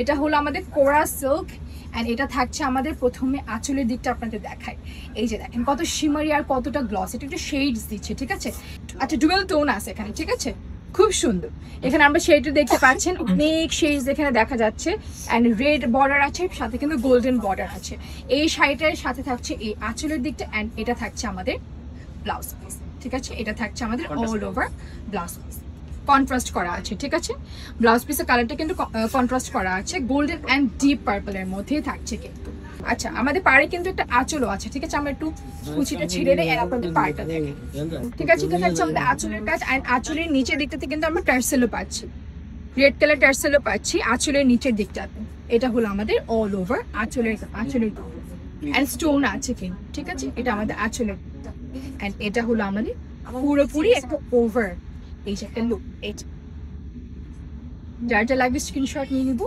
এটা হলো আমাদের কোরা সিল্ক অ্যান্ড এটা থাকছে আমাদের প্রথমে আঁচলের দিকটা আপনাদের দেখায়। এই যে দেখেন কত শিমারি আর কতটা গ্লস, এটা একটু শেডস দিচ্ছে, ঠিক আছে। আচ্ছা ডুয়েল টোন আছে এখানে, ঠিক আছে, খুব সুন্দর। এখানে আমরা শেড দেখতে পাচ্ছেন, অনেক শেডস এখানে দেখা যাচ্ছে অ্যান্ড রেড বর্ডার আছে, সাথে কিন্তু গোল্ডেন বর্ডার আছে। এই শাড়িটার সাথে থাকছে এই আঁচলের দিকটা অ্যান্ড এটা থাকছে আমাদের ব্লাউজ পিস, ঠিক আছে। এটা থাকছে আমাদের all over blouse piece, contrast করা আছে, ঠিক আছে। ব্লাউজ পিসের কালারটা কিন্তু কন্ট্রাস্ট করা আছে, গোল্ডেন অ্যান্ড ডিপ পার্পলের মধ্যেই থাকছে কিন্তু। আচ্ছা আমাদের পাড়ে কিন্তু একটা আঁচলও আছে, ঠিক আছে। আমরা একটু কুচিটা ছিঁড়ে নেই, আপনাদের পাড়টা দেখেন, ঠিক আছে। এটা থাকছে আমাদের আঁচলের কাজ অ্যান্ড আঁচলের নিচের দিকটাতে কিন্তু আমরা টার্সেলও পাচ্ছি, রেড কালার টার্সেলও পাচ্ছি আঁচলের নিচের দিকটাতে। এটা হলো আমাদের অল ওভার আঁচলের অ্যান্ড স্টোন আছে কিন্তু, ঠিক আছে। এটা আমাদের আঁচলের অ্যান্ড এটা হলো আমাদের পুরোপুরি একটা ওভার এই যে একটা লুক। এইটা যার যা লাগবে স্ক্রিনশট নিয়ে নিবো।